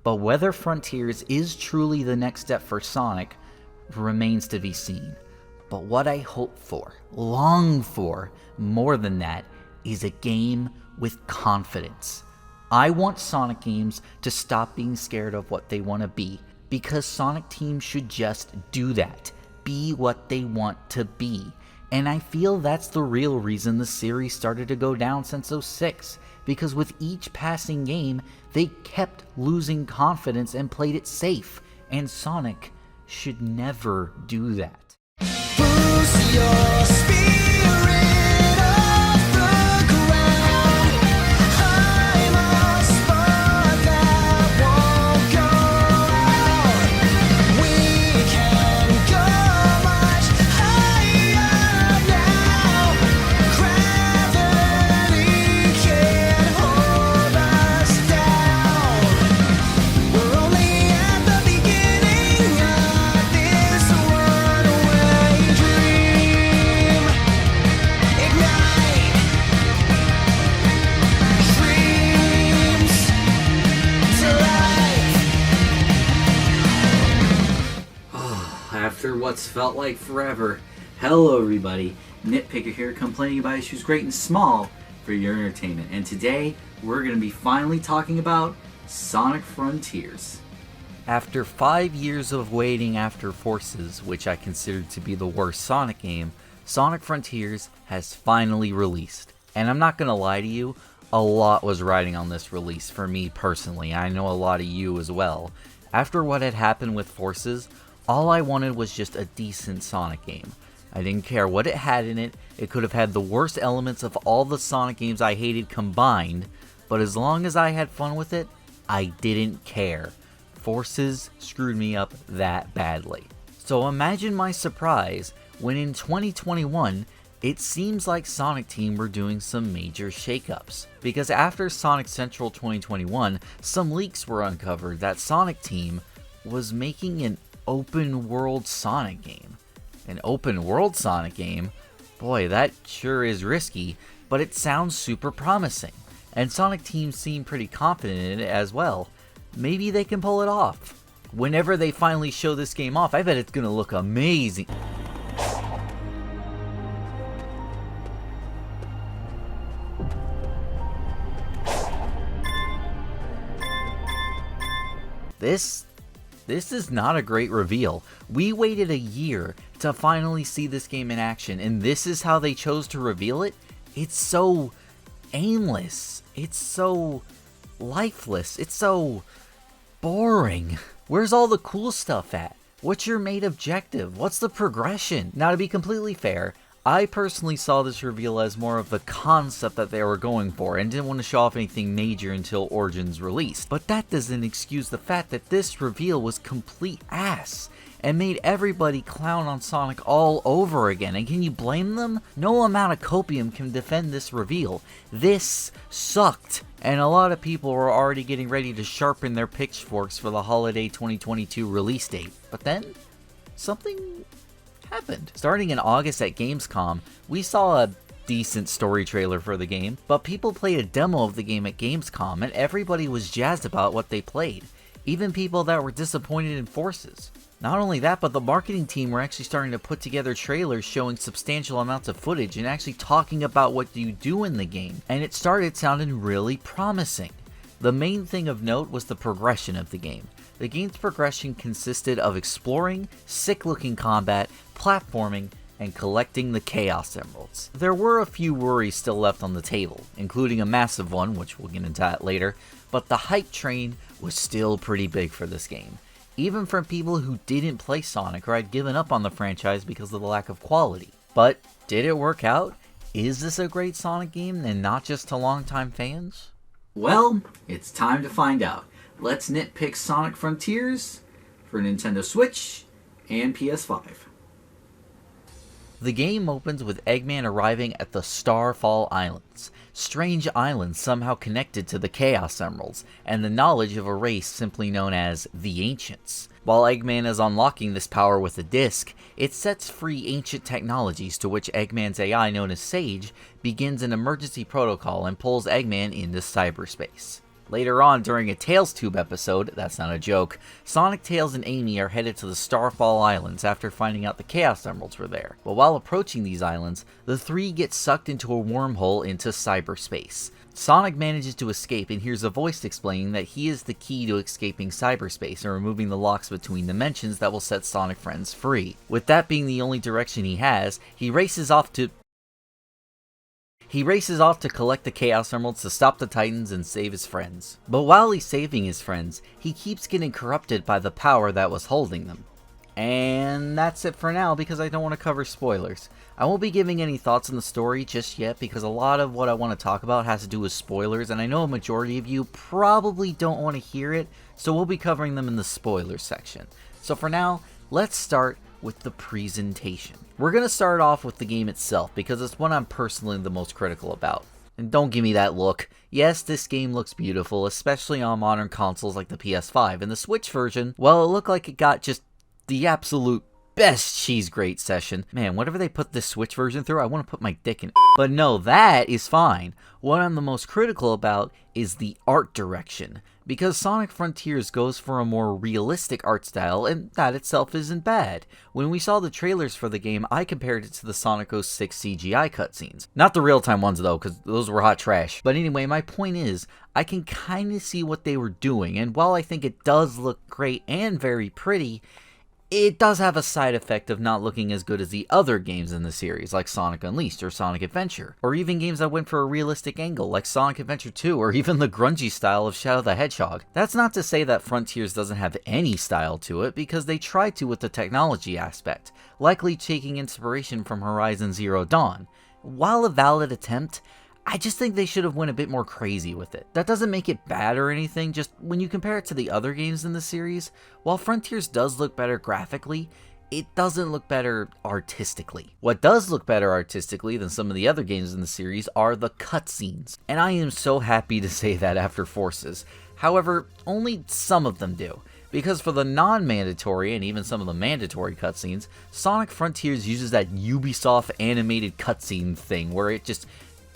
But whether Frontiers is truly the next step for Sonic remains to be seen. But what I hope for, long for, more than that, is a game with confidence. I want Sonic games to stop being scared of what they want to be, because Sonic teams should just do that. Be what they want to be. And I feel that's the real reason the series started to go down since '06, because with each passing game, they kept losing confidence and played it safe, and Sonic should never do that. Boost your spirit off the ground. I'm a spark that won't go out. We can go much higher now. Gravity can't hold us down. We're only at the beginning of this one-way dream. Ignite dreams to life. After what's felt like forever, hello everybody, NitPicker here, complaining about issues great and small for your entertainment. And today, we're going to be finally talking about Sonic Frontiers. After 5 years of waiting after Forces, which I considered to be the worst Sonic game, Sonic Frontiers has finally released. And I'm not going to lie to you, a lot was riding on this release for me personally. I know a lot of you as well. After what had happened with Forces, all I wanted was just a decent Sonic game. I didn't care what it had in it. It could have had the worst elements of all the Sonic games I hated combined, but as long as I had fun with it, I didn't care. Forces screwed me up that badly. So imagine my surprise when in 2021, it seems like Sonic Team were doing some major shakeups. Because after Sonic Central 2021, some leaks were uncovered that Sonic Team was making an open world Sonic game. An open world Sonic game? Boy, that sure is risky, but it sounds super promising. And Sonic Team seem pretty confident in it as well. Maybe they can pull it off. Whenever they finally show this game off, I bet it's gonna look amazing. This is not a great reveal. We waited a year to finally see this game in action, and this is how they chose to reveal it? It's so aimless. It's so lifeless. It's so boring. Where's all the cool stuff at? What's your main objective? What's the progression? Now, to be completely fair, I personally saw this reveal as more of the concept that they were going for and didn't want to show off anything major until Origins released. But that doesn't excuse the fact that this reveal was complete ass and made everybody clown on Sonic all over again. And can you blame them? No amount of copium can defend this reveal. This sucked. And a lot of people were already getting ready to sharpen their pitchforks for the holiday 2022 release date. But then, something happened. Starting in August at Gamescom, we saw a decent story trailer for the game, but people played a demo of the game at Gamescom and everybody was jazzed about what they played. Even people that were disappointed in Forces. Not only that, but the marketing team were actually starting to put together trailers showing substantial amounts of footage and actually talking about what you do in the game, and it started sounding really promising. The main thing of note was the progression of the game. The game's progression consisted of exploring, sick-looking combat, platforming, and collecting the Chaos Emeralds. There were a few worries still left on the table, including a massive one, which we'll get into that later, but the hype train was still pretty big for this game. Even from people who didn't play Sonic or had given up on the franchise because of the lack of quality. But did it work out? Is this a great Sonic game and not just to longtime fans? Well, it's time to find out. Let's nitpick Sonic Frontiers for Nintendo Switch and PS5. The game opens with Eggman arriving at the Starfall Islands, strange islands somehow connected to the Chaos Emeralds, and the knowledge of a race simply known as the Ancients. While Eggman is unlocking this power with a disc, it sets free ancient technologies to which Eggman's AI known as Sage begins an emergency protocol and pulls Eggman into cyberspace. Later on, during a Tails Tube episode, that's not a joke, Sonic, Tails, and Amy are headed to the Starfall Islands after finding out the Chaos Emeralds were there. But while approaching these islands, the three get sucked into a wormhole into cyberspace. Sonic manages to escape and hears a voice explaining that he is the key to escaping cyberspace and removing the locks between dimensions that will set Sonic friends free. With that being the only direction he has, he races off to collect the Chaos Emeralds to stop the Titans and save his friends. But while he's saving his friends, he keeps getting corrupted by the power that was holding them. And that's it for now because I don't want to cover spoilers. I won't be giving any thoughts on the story just yet because a lot of what I want to talk about has to do with spoilers, and I know a majority of you probably don't want to hear it, so we'll be covering them in the spoilers section. So for now, let's start with the presentation. We're going to start off with the game itself because it's what I'm personally the most critical about. And don't give me that look. Yes, this game looks beautiful, especially on modern consoles like the PS5, and the Switch version, well, it looked like it got just the absolute best cheese grate session. Man, whatever they put this Switch version through, I want to put my dick in it. But no, that is fine. What I'm the most critical about is the art direction, because Sonic Frontiers goes for a more realistic art style, and that itself isn't bad. When we saw the trailers for the game, I compared it to the Sonic 06 CGI cutscenes. Not the real-time ones though, because those were hot trash. But anyway, my point is, I can kinda see what they were doing, and while I think it does look great and very pretty, it does have a side effect of not looking as good as the other games in the series, like Sonic Unleashed or Sonic Adventure, or even games that went for a realistic angle, like Sonic Adventure 2, or even the grungy style of Shadow the Hedgehog. That's not to say that Frontiers doesn't have any style to it, because they tried to with the technology aspect, likely taking inspiration from Horizon Zero Dawn. While a valid attempt, I just think they should have went a bit more crazy with it. That doesn't make it bad or anything, just when you compare it to the other games in the series, while Frontiers does look better graphically, it doesn't look better artistically. What does look better artistically than some of the other games in the series are the cutscenes, and I am so happy to say that after Forces. However, only some of them do. Because for the non-mandatory and even some of the mandatory cutscenes, Sonic Frontiers uses that Ubisoft animated cutscene thing where it just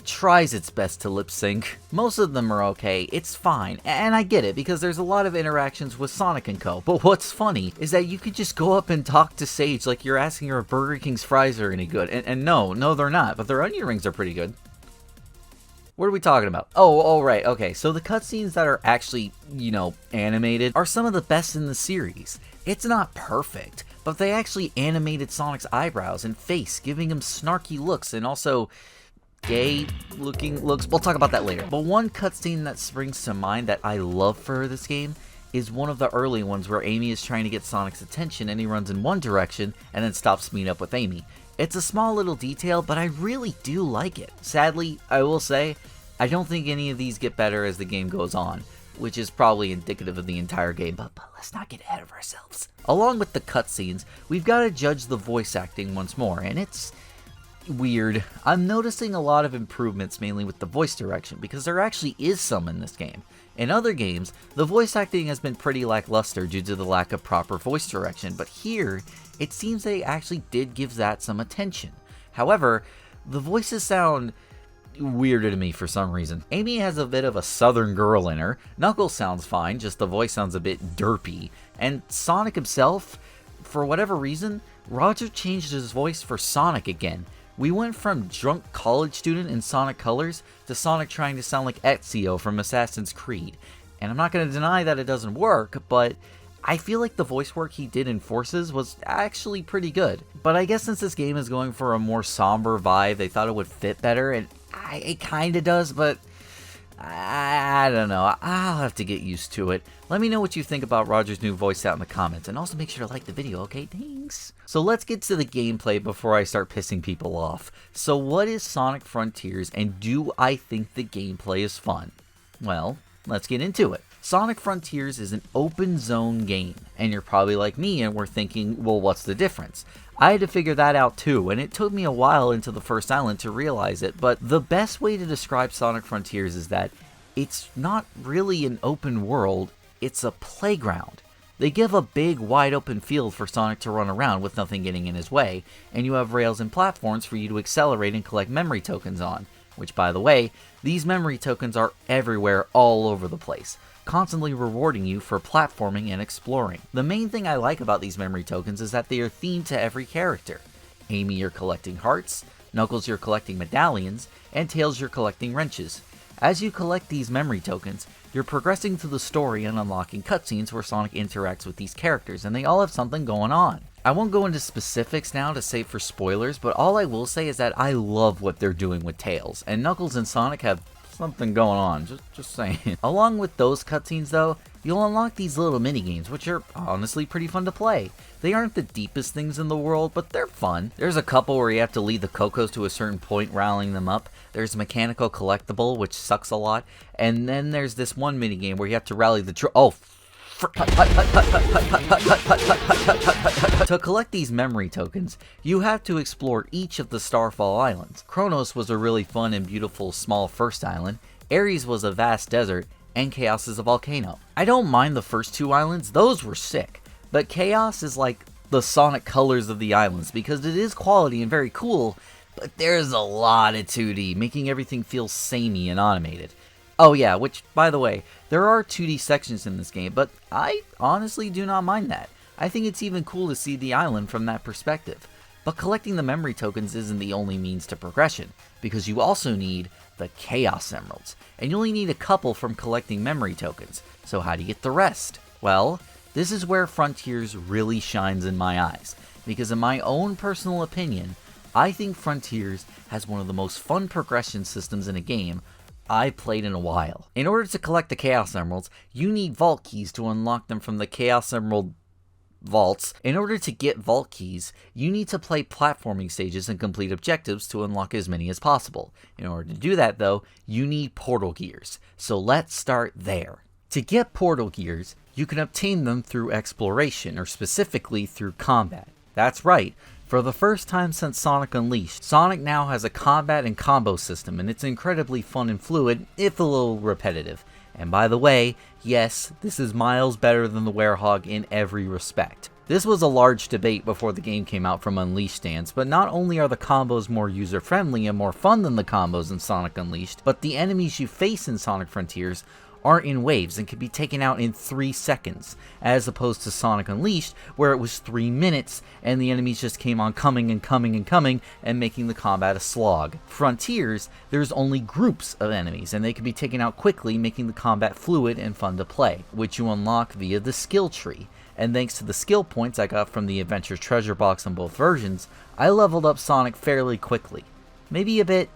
tries its best to lip sync. Most of them are okay, it's fine, and I get it because there's a lot of interactions with Sonic and Co. But what's funny is that you could just go up and talk to Sage like you're asking her if Burger King's fries are any good, and no, they're not, but their onion rings are pretty good. What are we talking about? Oh, right, okay, so the cutscenes that are actually, animated are some of the best in the series. It's not perfect, but they actually animated Sonic's eyebrows and face, giving him snarky looks and also gay looking looks. We'll talk about that later. But one cutscene that springs to mind that I love for this game is one of the early ones where Amy is trying to get Sonic's attention and he runs in one direction and then stops meeting up with Amy. It's a small little detail, but I really do like it. Sadly, I will say, I don't think any of these get better as the game goes on, which is probably indicative of the entire game, but let's not get ahead of ourselves. Along with the cutscenes, we've got to judge the voice acting once more, and it's weird. I'm noticing a lot of improvements mainly with the voice direction because there actually is some in this game. In other games, the voice acting has been pretty lackluster due to the lack of proper voice direction, but here, it seems they actually did give that some attention. However, the voices sound weirder to me for some reason. Amy has a bit of a southern girl in her, Knuckles sounds fine, just the voice sounds a bit derpy, and Sonic himself, for whatever reason, Roger changed his voice for Sonic again. We went from drunk college student in Sonic Colors to Sonic trying to sound like Ezio from Assassin's Creed. And I'm not going to deny that it doesn't work, but I feel like the voice work he did in Forces was actually pretty good. But I guess since this game is going for a more somber vibe, they thought it would fit better, and it kind of does, but I don't know. I'll have to get used to it. Let me know what you think about Roger's new voice out in the comments, and also make sure to like the video, okay? Thanks. So let's get to the gameplay before I start pissing people off. So what is Sonic Frontiers, and do I think the gameplay is fun? Well, let's get into it. Sonic Frontiers is an open zone game, and you're probably like me and we're thinking, well, what's the difference? I had to figure that out too, and it took me a while into the first island to realize it, but the best way to describe Sonic Frontiers is that it's not really an open world, it's a playground. They give a big, wide open field for Sonic to run around with nothing getting in his way, and you have rails and platforms for you to accelerate and collect memory tokens on. which by the way, these memory tokens are everywhere all over the place, constantly rewarding you for platforming and exploring. The main thing I like about these memory tokens is that they are themed to every character. Amy, you're collecting hearts, Knuckles, you're collecting medallions, and Tails, you're collecting wrenches. As you collect these memory tokens, you're progressing through the story and unlocking cutscenes where Sonic interacts with these characters, and they all have something going on. I won't go into specifics now to save for spoilers, but all I will say is that I love what they're doing with Tails, and Knuckles and Sonic have something going on, just saying. Along with those cutscenes though, you'll unlock these little minigames, which are honestly pretty fun to play. They aren't the deepest things in the world, but they're fun. There's a couple where you have to lead the Cocos to a certain point, rallying them up. There's mechanical collectible, which sucks a lot. And then there's this one minigame where you have to rally the To collect these memory tokens, you have to explore each of the Starfall Islands. Kronos was a really fun and beautiful small first island, Ares was a vast desert, and Chaos is a volcano. I don't mind the first two islands, those were sick, but Chaos is like the Sonic colors of the islands because it is quality and very cool, but there's a lot of 2D, making everything feel samey and automated. Oh yeah, which, by the way, there are 2D sections in this game, but I honestly do not mind that. I think it's even cool to see the island from that perspective. But collecting the memory tokens isn't the only means to progression, because you also need the Chaos Emeralds, and you only need a couple from collecting memory tokens, so how do you get the rest? Well, this is where Frontiers really shines in my eyes, because in my own personal opinion, I think Frontiers has one of the most fun progression systems in a game I played in a while. In order to collect the Chaos Emeralds, you need vault keys to unlock them from the Chaos Emerald vaults. In order to get vault keys, you need to play platforming stages and complete objectives to unlock as many as possible. In order to do that though, you need portal gears. So let's start there. To get portal gears, you can obtain them through exploration, or specifically through combat. That's right. For the first time since Sonic Unleashed, Sonic now has a combat and combo system, and it's incredibly fun and fluid, if a little repetitive. And by the way, yes, this is miles better than the Werehog in every respect. This was a large debate before the game came out from Unleashed stands, but not only are the combos more user-friendly and more fun than the combos in Sonic Unleashed, but the enemies you face in Sonic Frontiers aren't in waves and can be taken out in 3 seconds, as opposed to Sonic Unleashed, where it was 3 minutes and the enemies just came on coming and coming and coming and making the combat a slog. Frontiers, there's only groups of enemies and they can be taken out quickly, making the combat fluid and fun to play, which you unlock via the skill tree. And thanks to the skill points I got from the Adventure Treasure Box in both versions, I leveled up Sonic fairly quickly. Maybe a bit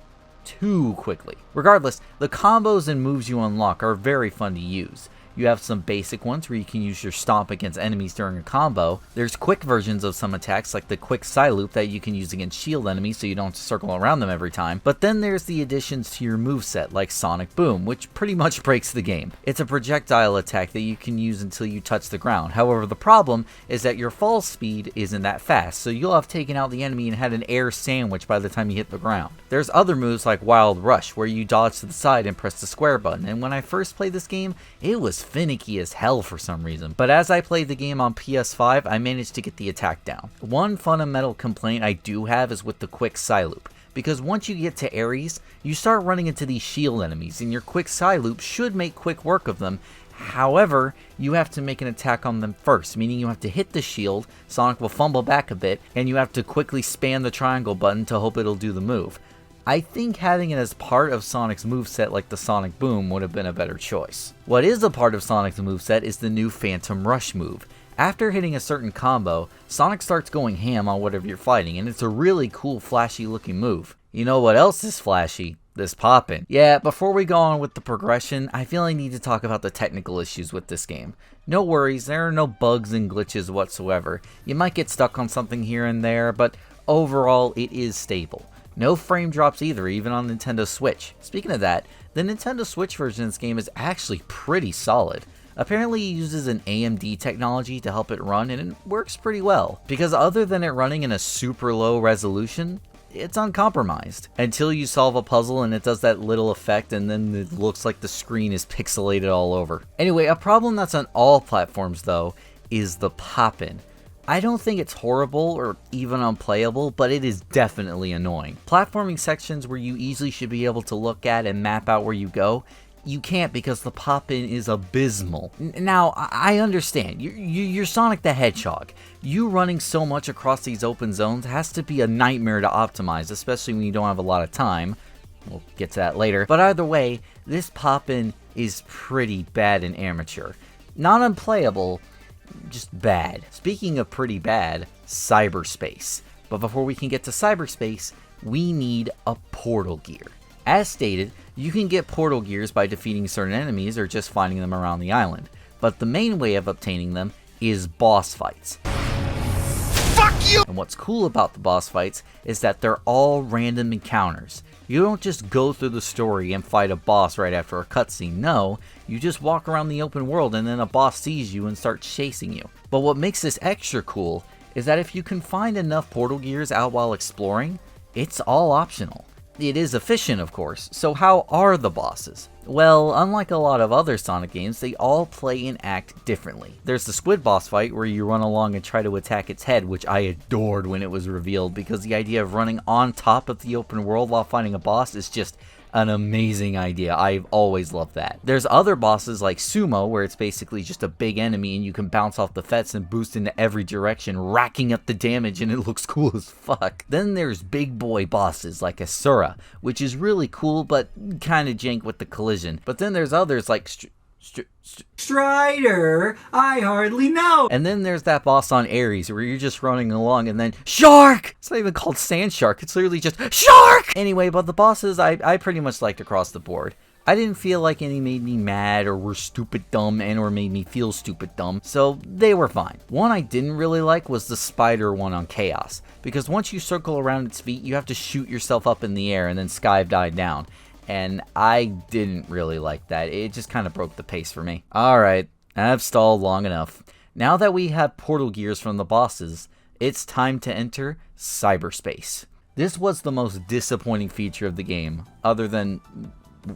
too quickly. Regardless, the combos and moves you unlock are very fun to use. You have some basic ones where you can use your stomp against enemies during a combo. There's quick versions of some attacks like the quick side loop that you can use against shield enemies so you don't have to circle around them every time. But then there's the additions to your moveset like Sonic Boom, which pretty much breaks the game. It's a projectile attack that you can use until you touch the ground. However, the problem is that your fall speed isn't that fast, so you'll have taken out the enemy and had an air sandwich by the time you hit the ground. There's other moves like Wild Rush where you dodge to the side and press the square button, and when I first played this game, it was finicky as hell for some reason, but as I played the game on PS5, I managed to get the attack down. One fundamental complaint I do have is with the quick side loop, because once you get to Ares, you start running into these shield enemies, and your quick side loop should make quick work of them. However, you have to make an attack on them first, meaning you have to hit the shield, Sonic will fumble back a bit, and you have to quickly spam the triangle button to hope it'll do the move. I think having it as part of Sonic's moveset like the Sonic Boom would have been a better choice. What is a part of Sonic's moveset is the new Phantom Rush move. After hitting a certain combo, Sonic starts going ham on whatever you're fighting, and it's a really cool flashy looking move. You know what else is flashy? This poppin'. Yeah, before we go on with the progression, I feel I need to talk about the technical issues with this game. No worries, there are no bugs and glitches whatsoever. You might get stuck on something here and there, but overall it is stable. No frame drops either, even on Nintendo Switch. Speaking of that, the Nintendo Switch version of this game is actually pretty solid. Apparently it uses an AMD technology to help it run, and it works pretty well. Because other than it running in a super low resolution, it's uncompromised. Until you solve a puzzle and it does that little effect and then it looks like the screen is pixelated all over. Anyway, a problem that's on all platforms though is the pop-in. I don't think it's horrible or even unplayable, but it is definitely annoying. Platforming sections where you easily should be able to look at and map out where you go, you can't because the pop-in is abysmal. Now, I understand. You're Sonic the Hedgehog. You running so much across these open zones has to be a nightmare to optimize, especially when you don't have a lot of time. We'll get to that later. But either way, this pop-in is pretty bad and amateur. Not unplayable, just bad. Speaking of pretty bad, Cyberspace. But before we can get to Cyberspace, we need a portal gear. As stated, you can get portal gears by defeating certain enemies or just finding them around the island. But the main way of obtaining them is boss fights. Fuck you! And what's cool about the boss fights is that they're all random encounters. You don't just go through the story and fight a boss right after a cutscene, no, you just walk around the open world and then a boss sees you and starts chasing you. But what makes this extra cool is that if you can find enough portal gears out while exploring, it's all optional. It is efficient, of course, so how are the bosses? Well, unlike a lot of other Sonic games, they all play and act differently. There's the squid boss fight where you run along and try to attack its head, which I adored when it was revealed because the idea of running on top of the open world while fighting a boss is just an amazing idea. I've always loved that. There's other bosses like Sumo, where it's basically just a big enemy and you can bounce off the fets and boost into every direction, racking up the damage, and it looks cool as fuck. Then there's big boy bosses like Asura, which is really cool but kinda jank with the collision. But then there's others like Strider, I hardly know. And then there's that boss on Ares where you're just running along and then Shark! It's not even called Sand Shark, it's literally just Shark! Anyway, but the bosses I pretty much liked across the board. I didn't feel like any made me mad or were stupid dumb and or made me feel stupid dumb, so they were fine. One I didn't really like was the spider one on Chaos, because once you circle around its feet, you have to shoot yourself up in the air and then skydive down. And I didn't really like that. It just kind of broke the pace for me. Alright, I've stalled long enough. Now that we have portal gears from the bosses, it's time to enter Cyberspace. This was the most disappointing feature of the game, other than,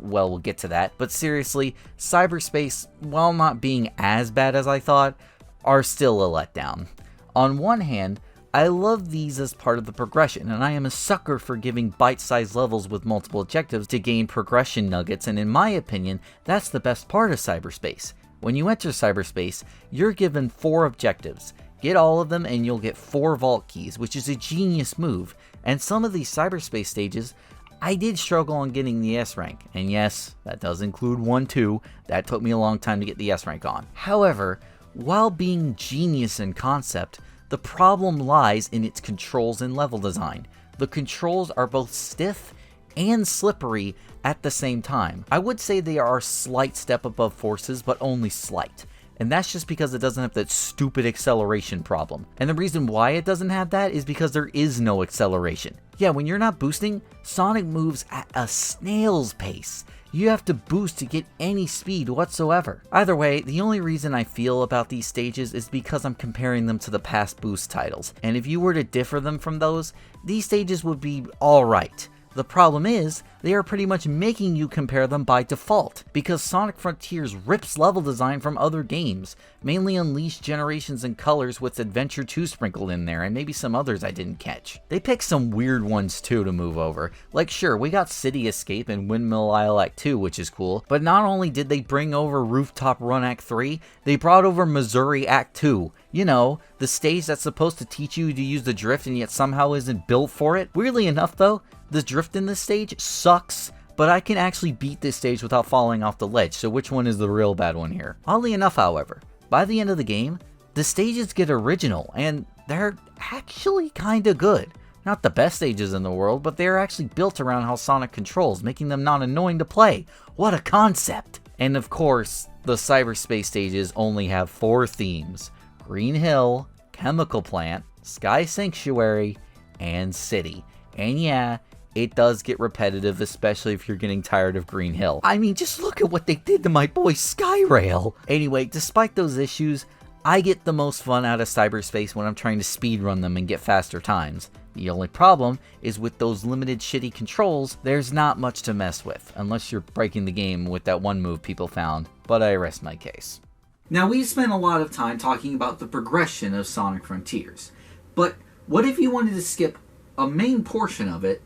well, we'll get to that. But seriously, Cyberspace, while not being as bad as I thought, are still a letdown. On one hand, I love these as part of the progression, and I am a sucker for giving bite-sized levels with multiple objectives to gain progression nuggets, and in my opinion, that's the best part of Cyberspace. When you enter Cyberspace, you're given 4 objectives. Get all of them and you'll get 4 vault keys, which is a genius move, and some of these Cyberspace stages, I did struggle on getting the S rank, and yes, that does include 1-2, that took me a long time to get the S rank on. However, while being genius in concept, the problem lies in its controls and level design. The controls are both stiff and slippery at the same time. I would say they are a slight step above Forces, but only slight. And that's just because it doesn't have that stupid acceleration problem. And the reason why it doesn't have that is because there is no acceleration. Yeah, when you're not boosting, Sonic moves at a snail's pace. You have to boost to get any speed whatsoever. Either way, the only reason I feel about these stages is because I'm comparing them to the past boost titles. And if you were to differ them from those, these stages would be alright. The problem is, they are pretty much making you compare them by default, because Sonic Frontiers rips level design from other games, mainly Unleashed Generations and Colors with Adventure 2 sprinkled in there, and maybe some others I didn't catch. They picked some weird ones too to move over. Like sure, we got City Escape and Windmill Isle Act 2, which is cool, but not only did they bring over Rooftop Run Act 3, they brought over Missouri Act 2. You know, the stage that's supposed to teach you to use the drift and yet somehow isn't built for it. Weirdly enough though, the drift in this stage sucks, but I can actually beat this stage without falling off the ledge, so which one is the real bad one here? Oddly enough, however, by the end of the game, the stages get original, and they're actually kinda good. Not the best stages in the world, but they're actually built around how Sonic controls, making them not annoying to play. What a concept! And of course, the Cyberspace stages only have 4 themes: Green Hill, Chemical Plant, Sky Sanctuary, and City. And yeah, it does get repetitive, especially if you're getting tired of Green Hill. I mean, just look at what they did to my boy Skyrail! Anyway, despite those issues, I get the most fun out of Cyberspace when I'm trying to speedrun them and get faster times. The only problem is with those limited shitty controls, there's not much to mess with, unless you're breaking the game with that one move people found, but I rest my case. Now, we've spent a lot of time talking about the progression of Sonic Frontiers, but what if you wanted to skip a main portion of it,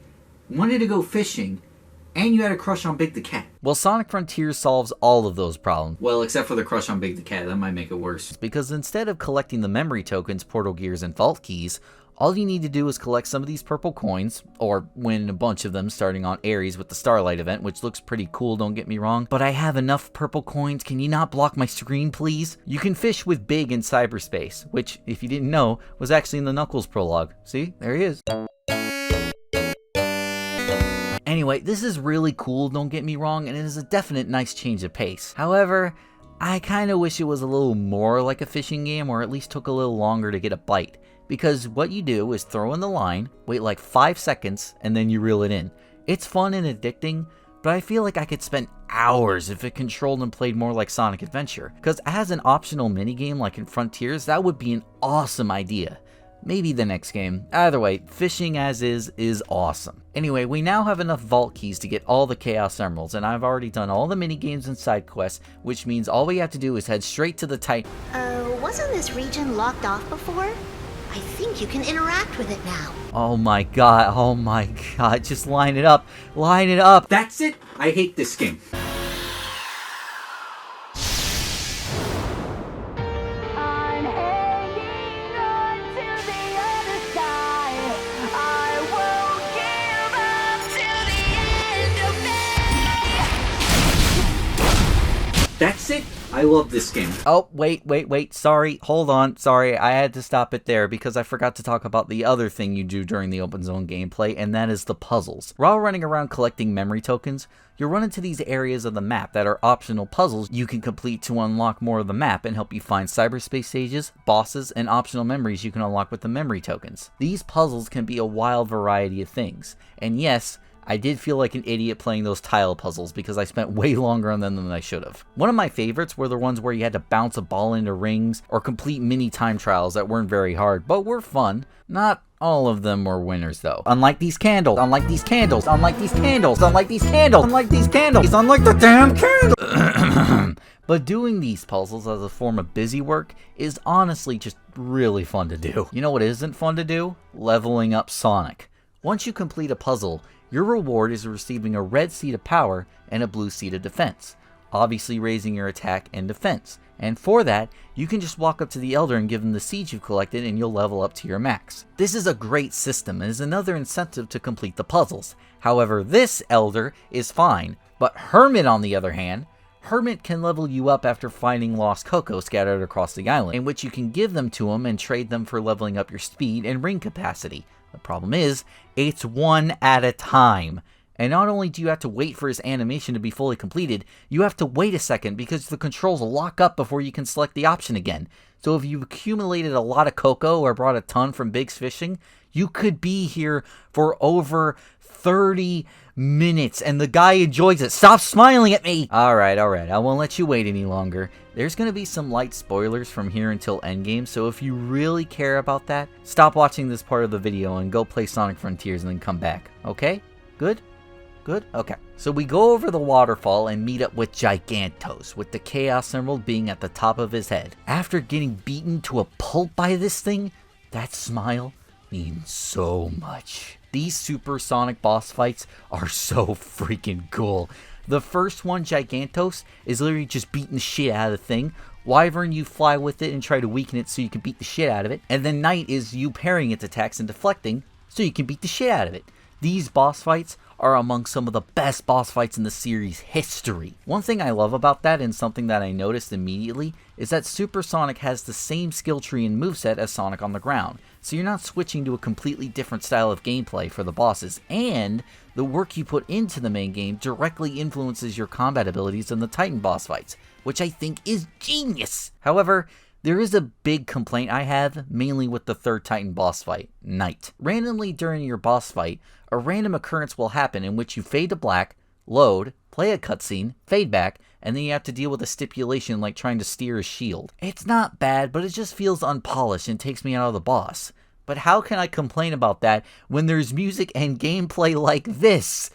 wanted to go fishing, and you had a crush on Big the Cat? Well, Sonic Frontiers solves all of those problems. Well, except for the crush on Big the Cat, that might make it worse. Because instead of collecting the memory tokens, portal gears, and vault keys, all you need to do is collect some of these purple coins, or win a bunch of them starting on Ares with the Starlight event, which looks pretty cool, don't get me wrong. But I have enough purple coins, can you not block my screen, please? You can fish with Big in Cyberspace, which, if you didn't know, was actually in the Knuckles prologue. See, there he is. Anyway, this is really cool, don't get me wrong, and it is a definite nice change of pace. However, I kinda wish it was a little more like a fishing game, or at least took a little longer to get a bite. Because what you do is throw in the line, wait like 5 seconds, and then you reel it in. It's fun and addicting, but I feel like I could spend hours if it controlled and played more like Sonic Adventure. Because as an optional minigame like in Frontiers, that would be an awesome idea. Maybe the next game. Either way, fishing as is awesome. Anyway, we now have enough vault keys to get all the Chaos Emeralds, and I've already done all the minigames and side quests, which means all we have to do is head straight to the Wasn't this region locked off before? I think you can interact with it now. Oh my god, just line it up, That's it, I hate this game. That's it. I love this game. Oh, wait. Sorry. Hold on. Sorry. I had to stop it there because I forgot to talk about the other thing you do during the open zone gameplay, and that is the puzzles. While running around collecting memory tokens, you'll run into these areas of the map that are optional puzzles you can complete to unlock more of the map and help you find cyberspace stages, bosses, and optional memories you can unlock with the memory tokens. These puzzles can be a wild variety of things. And yes, I did feel like an idiot playing those tile puzzles because I spent way longer on them than I should have. One of my favorites were the ones where you had to bounce a ball into rings or complete mini time trials that weren't very hard, but were fun. Not all of them were winners though. Unlike these candles, unlike the damn candles. But doing these puzzles as a form of busy work is honestly just really fun to do. You know what isn't fun to do? Leveling up Sonic. Once you complete a puzzle, your reward is receiving a red seed of power and a blue seed of defense, obviously raising your attack and defense. And for that, you can just walk up to the Elder and give him the seeds you've collected and you'll level up to your max. This is a great system and is another incentive to complete the puzzles. However, this Elder is fine, but Hermit on the other hand, Hermit can level you up after finding lost Cocoa scattered across the island, in which you can give them to him and trade them for leveling up your speed and ring capacity. The problem is, it's one at a time. And not only do you have to wait for his animation to be fully completed, you have to wait a second because the controls lock up before you can select the option again. So if you've accumulated a lot of cocoa or brought a ton from Big's fishing, you could be here for over 30 minutes and the guy enjoys it. Stop smiling at me! Alright, I won't let you wait any longer. There's gonna be some light spoilers from here until endgame, so if you really care about that, stop watching this part of the video and go play Sonic Frontiers and then come back. Okay? Good? Good? Okay. So we go over the waterfall and meet up with Gigantos, with the Chaos Emerald being at the top of his head. After getting beaten to a pulp by this thing, that smile means so much. These Super Sonic boss fights are so freaking cool. The first one, Gigantos, is literally just beating the shit out of the thing. Wyvern, you fly with it and try to weaken it so you can beat the shit out of it. And then Knight is you parrying its attacks and deflecting so you can beat the shit out of it. These boss fights are among some of the best boss fights in the series history. One thing I love about that, and something that I noticed immediately, is that Super Sonic has the same skill tree and moveset as Sonic on the ground, so you're not switching to a completely different style of gameplay for the bosses, and the work you put into the main game directly influences your combat abilities in the Titan boss fights, which I think is genius! However, there is a big complaint I have, mainly with the third Titan boss fight, Knight. Randomly during your boss fight, a random occurrence will happen in which you fade to black, load, play a cutscene, fade back, and then you have to deal with a stipulation like trying to steer a shield. It's not bad, but it just feels unpolished and takes me out of the boss. But how can I complain about that when there's music and gameplay like this?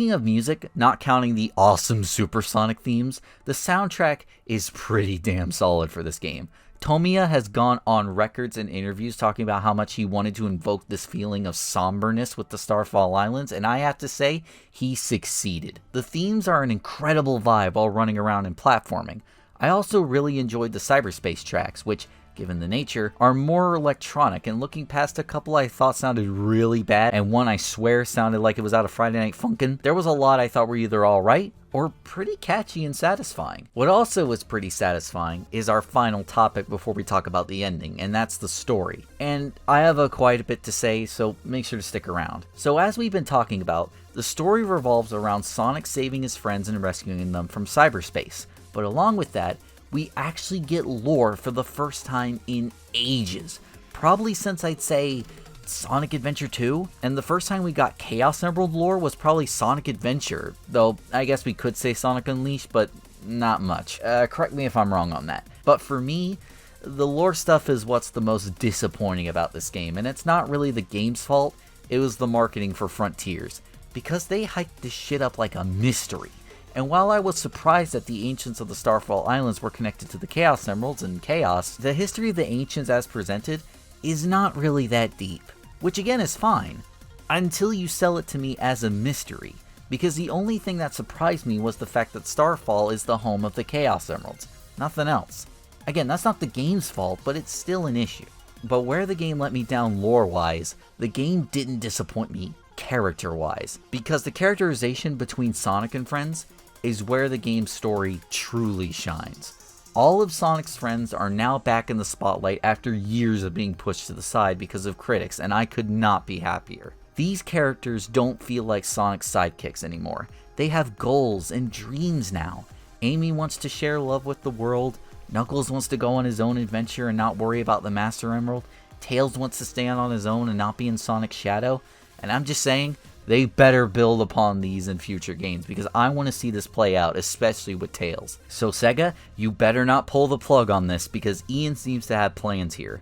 Speaking of music, not counting the awesome supersonic themes, the soundtrack is pretty damn solid for this game. Tomiya has gone on records and interviews talking about how much he wanted to invoke this feeling of somberness with the Starfall Islands, and I have to say, he succeeded. The themes are an incredible vibe while running around and platforming. I also really enjoyed the Cyberspace tracks, which, given the nature, are more electronic, and looking past a couple I thought sounded really bad, and one I swear sounded like it was out of Friday Night Funkin', there was a lot I thought were either alright, or pretty catchy and satisfying. What also was pretty satisfying is our final topic before we talk about the ending, and that's the story. And I have quite a bit to say, so make sure to stick around. So as we've been talking about, the story revolves around Sonic saving his friends and rescuing them from cyberspace. But along with that, we actually get lore for the first time in ages. Probably since I'd say Sonic Adventure 2, and the first time we got Chaos Emerald lore was probably Sonic Adventure, though I guess we could say Sonic Unleashed, but not much. Correct me if I'm wrong on that. But for me, the lore stuff is what's the most disappointing about this game, and it's not really the game's fault, it was the marketing for Frontiers, because they hyped this shit up like a mystery. And while I was surprised that the Ancients of the Starfall Islands were connected to the Chaos Emeralds and Chaos, the history of the Ancients as presented is not really that deep. Which again is fine, until you sell it to me as a mystery, because the only thing that surprised me was the fact that Starfall is the home of the Chaos Emeralds, nothing else. Again, that's not the game's fault, but it's still an issue. But where the game let me down lore-wise, the game didn't disappoint me character-wise, because the characterization between Sonic and friends is where the game's story truly shines. All of Sonic's friends are now back in the spotlight after years of being pushed to the side because of critics, and I could not be happier. These characters don't feel like Sonic's sidekicks anymore. They have goals and dreams now. Amy wants to share love with the world, Knuckles wants to go on his own adventure and not worry about the Master Emerald, Tails wants to stand on his own and not be in Sonic's shadow, and I'm just saying, they better build upon these in future games because I want to see this play out, especially with Tails. So Sega, you better not pull the plug on this because Ian seems to have plans here.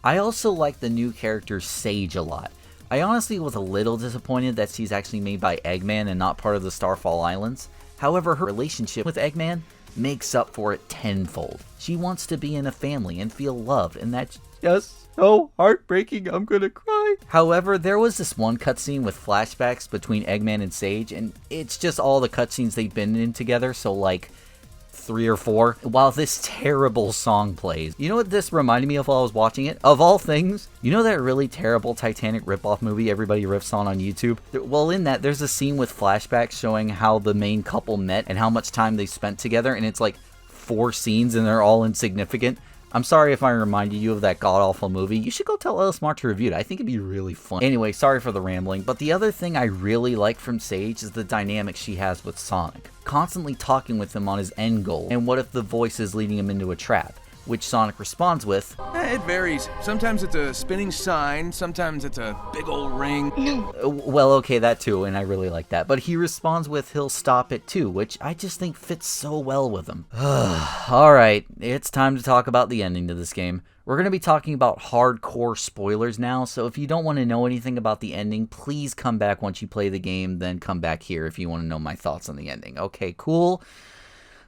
I also like the new character Sage a lot. I honestly was a little disappointed that she's actually made by Eggman and not part of the Starfall Islands. However, her relationship with Eggman makes up for it tenfold. She wants to be in a family and feel loved, and that's just so heartbreaking, I'm gonna cry. However, there was this one cutscene with flashbacks between Eggman and Sage, and it's just all the cutscenes they've been in together, so like 3 or 4, while this terrible song plays. You know what this reminded me of while I was watching it? Of all things, you know that really terrible Titanic ripoff movie everybody riffs on YouTube? Well, in that, there's a scene with flashbacks showing how the main couple met and how much time they spent together, and it's like 4 scenes and they're all insignificant. I'm sorry if I reminded you of that god-awful movie. You should go tell Ellis Mark to review it. I think it'd be really fun. Anyway, sorry for the rambling, but the other thing I really like from Sage is the dynamic she has with Sonic. Constantly talking with him on his end goal, and what if the voice is leading him into a trap? Which Sonic responds with, It varies. Sometimes it's a spinning sign, sometimes it's a big old ring. well, okay, that too, and I really like that. But he responds with, he'll stop it too, which I just think fits so well with him. Alright, it's time to talk about the ending to this game. We're going to be talking about hardcore spoilers now, so if you don't want to know anything about the ending, please come back once you play the game, then come back here if you want to know my thoughts on the ending. Okay, cool?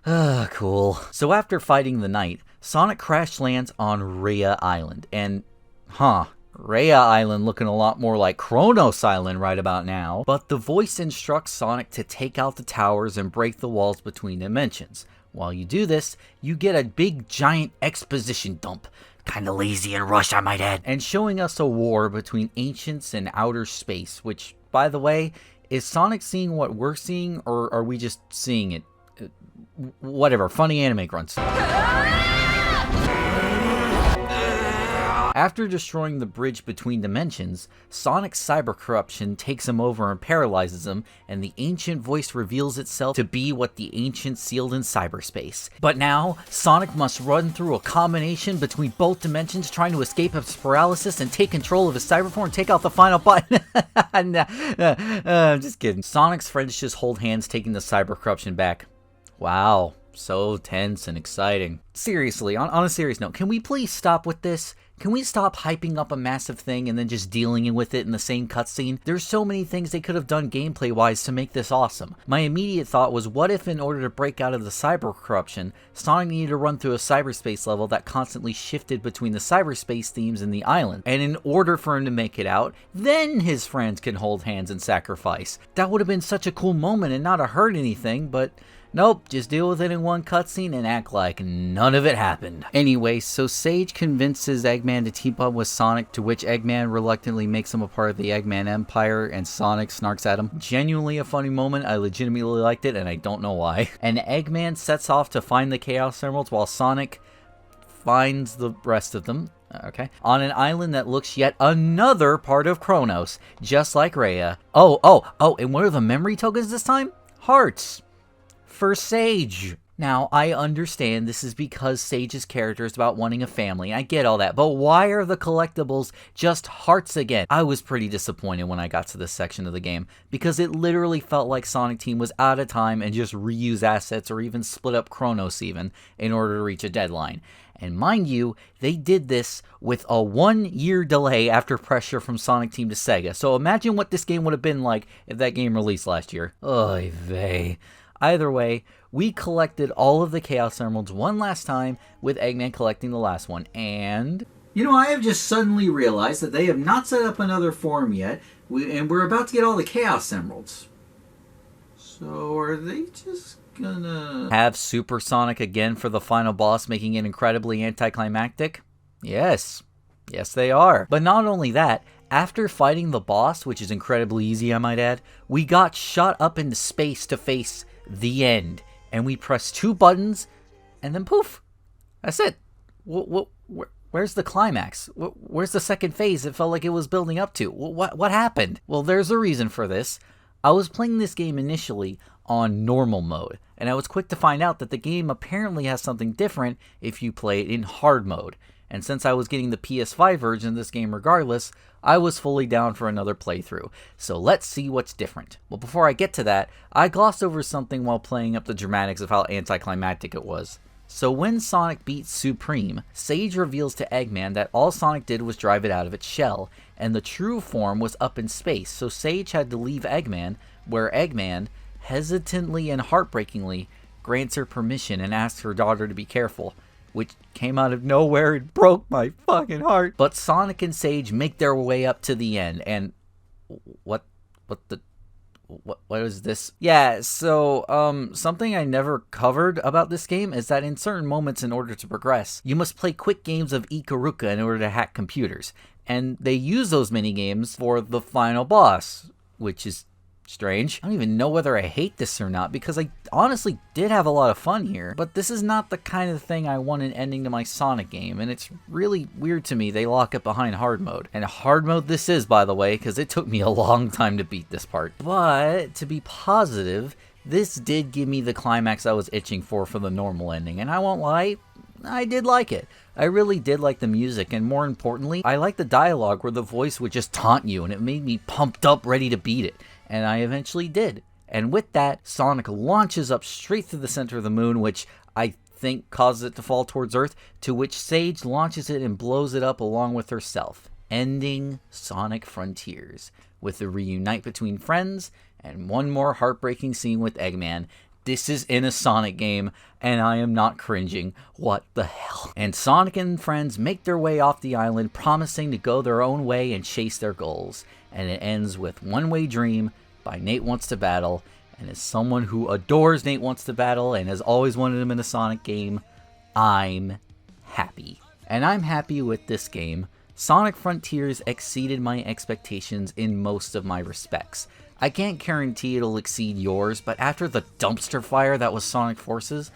Cool. So after fighting the knight, Sonic crash lands on Rhea Island, and, Rhea Island looking a lot more like Kronos Island right about now, but the voice instructs Sonic to take out the towers and break the walls between dimensions. While you do this, you get a big giant exposition dump, kinda lazy and rushed I might add, and showing us a war between ancients and outer space, which, by the way, is Sonic seeing what we're seeing, or are we just seeing it? Whatever, funny anime grunts. After destroying the bridge between dimensions, Sonic's cyber corruption takes him over and paralyzes him, and the ancient voice reveals itself to be what the ancients sealed in cyberspace. But now, Sonic must run through a combination between both dimensions, trying to escape his paralysis and take control of his cyber form and take out the final button. I'm just kidding. Sonic's friends just hold hands, taking the cyber corruption back. Wow, so tense and exciting. Seriously, on a serious note, can we please stop with this? Can we stop hyping up a massive thing and then just dealing with it in the same cutscene? There's so many things they could have done gameplay-wise to make this awesome. My immediate thought was, what if in order to break out of the cyber corruption, Sonic needed to run through a cyberspace level that constantly shifted between the cyberspace themes and the island, and in order for him to make it out, then his friends can hold hands and sacrifice. That would have been such a cool moment and not have hurt anything, but nope, just deal with it in one cutscene and act like none of it happened. Anyway, so Sage convinces Eggman to team up with Sonic, to which Eggman reluctantly makes him a part of the Eggman Empire, and Sonic snarks at him. Genuinely a funny moment, I legitimately liked it, and I don't know why. And Eggman sets off to find the Chaos Emeralds while Sonic finds the rest of them. Okay. On an island that looks yet another part of Kronos, just like Rhea. Oh, and what are the memory tokens this time? Hearts. For Sage. Now, I understand this is because Sage's character is about wanting a family. I get all that. But why are the collectibles just hearts again? I was pretty disappointed when I got to this section of the game, because it literally felt like Sonic Team was out of time and just reuse assets or even split up Kronos even in order to reach a deadline. And mind you, they did this with a 1-year delay after pressure from Sonic Team to Sega. So imagine what this game would have been like if that game released last year. Oy vey. Either way, we collected all of the Chaos Emeralds one last time, with Eggman collecting the last one, and... You know, I have just suddenly realized that they have not set up another forum yet, and we're about to get all the Chaos Emeralds. So are they just gonna... have Super Sonic again for the final boss, making it incredibly anticlimactic? Yes. Yes, they are. But not only that, after fighting the boss, which is incredibly easy, I might add, we got shot up into space to face the end, and we pressed 2 buttons, and then poof, that's it. Where's the climax? Where's the second phase it felt like it was building up to? What happened? Well, there's a reason for this. I was playing this game initially on normal mode, and I was quick to find out that the game apparently has something different if you play it in hard mode. And since I was getting the PS5 version of this game regardless, I was fully down for another playthrough. So let's see what's different. Well, before I get to that, I glossed over something while playing up the dramatics of how anticlimactic it was. So when Sonic beats Supreme, Sage reveals to Eggman that all Sonic did was drive it out of its shell, and the true form was up in space, so Sage had to leave Eggman, where Eggman, hesitantly and heartbreakingly, grants her permission and asks her daughter to be careful, which came out of nowhere and broke my fucking heart. But Sonic and Sage make their way up to the end, and what is this? Yeah, so, something I never covered about this game is that in certain moments in order to progress, you must play quick games of Ikaruka in order to hack computers. And they use those mini games for the final boss, which is strange. I don't even know whether I hate this or not, because I honestly did have a lot of fun here, but this is not the kind of thing I want an ending to my Sonic game, and it's really weird to me they lock it behind hard mode. And hard mode this is, by the way, because it took me a long time to beat this part. But to be positive, this did give me the climax I was itching for the normal ending, and I won't lie, I did like it. I really did like the music, and more importantly, I liked the dialogue where the voice would just taunt you, and it made me pumped up ready to beat it. And I eventually did. And with that, Sonic launches up straight through the center of the moon, which I think causes it to fall towards Earth, to which Sage launches it and blows it up along with herself, ending Sonic Frontiers, with a reunite between friends, and one more heartbreaking scene with Eggman. This is in a Sonic game, and I am not cringing. What the hell? And Sonic and friends make their way off the island, promising to go their own way and chase their goals. And it ends with One Way Dream by Nate Wants to Battle. And as someone who adores Nate Wants to Battle and has always wanted him in a Sonic game, I'm happy. And I'm happy with this game. Sonic Frontiers exceeded my expectations in most of my respects. I can't guarantee it'll exceed yours, but after the dumpster fire that was Sonic Forces,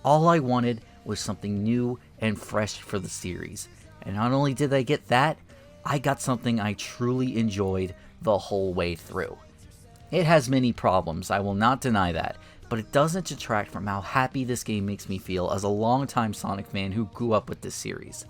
all I wanted was something new and fresh for the series. And not only did I get that, I got something I truly enjoyed the whole way through. It has many problems, I will not deny that, but it doesn't detract from how happy this game makes me feel as a longtime Sonic fan who grew up with this series.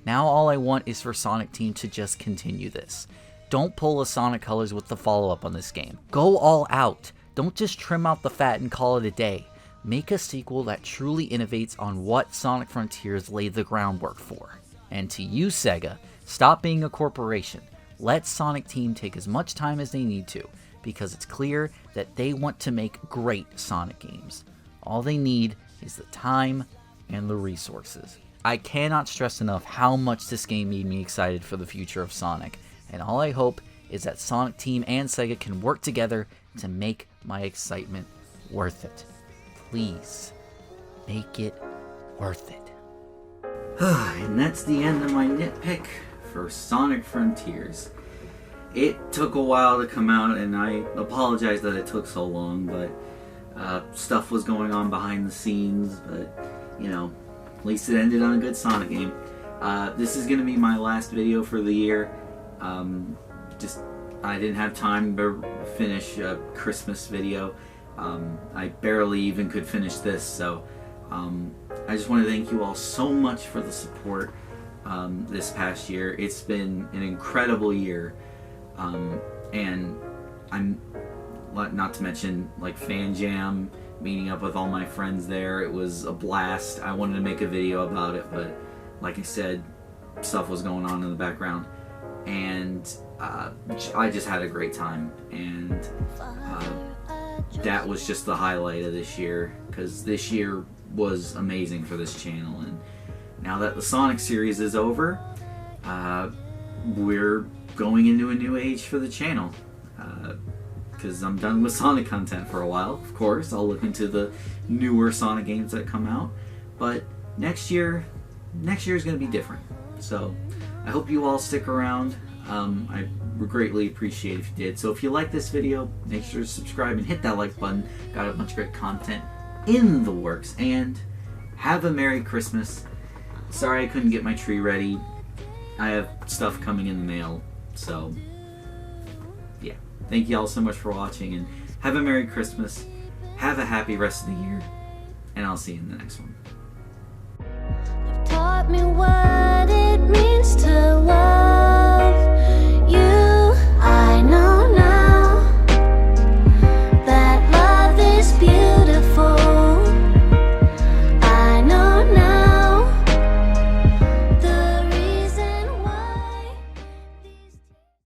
Now all I want is for Sonic Team to just continue this. Don't pull a Sonic Colors with the follow-up on this game. Go all out. Don't just trim out the fat and call it a day. Make a sequel that truly innovates on what Sonic Frontiers laid the groundwork for. And to you, Sega, stop being a corporation. Let Sonic Team take as much time as they need to, because it's clear that they want to make great Sonic games. All they need is the time and the resources. I cannot stress enough how much this game made me excited for the future of Sonic, and all I hope is that Sonic Team and Sega can work together to make my excitement worth it. Please, make it worth it. And that's the end of my nitpick for Sonic Frontiers. It took a while to come out, and I apologize that it took so long, but stuff was going on behind the scenes, but, you know, at least it ended on a good Sonic game. This is going to be my last video for the year. I didn't have time to finish a Christmas video. I barely even could finish this, so I just want to thank you all so much for the support this past year. It's been an incredible year, and I'm not to mention like Fan Jam, meeting up with all my friends there. It was a blast. I wanted to make a video about it, but like I said, stuff was going on in the background, and I just had a great time, and that was just the highlight of this year, because this year was amazing for this channel. And now that the Sonic series is over, we're going into a new age for the channel, because I'm done with Sonic content for a while. Of course, I'll look into the newer Sonic games that come out, but next year is going to be different. So I hope you all stick around. I would greatly appreciate if you did. So if you like this video, make sure to subscribe and hit that like button. Got a bunch of great content in the works. And have a Merry Christmas. Sorry I couldn't get my tree ready. I have stuff coming in the mail. So yeah, thank you all so much for watching, and have a Merry Christmas. Have a happy rest of the year, and I'll see you in the next one. Taught me well.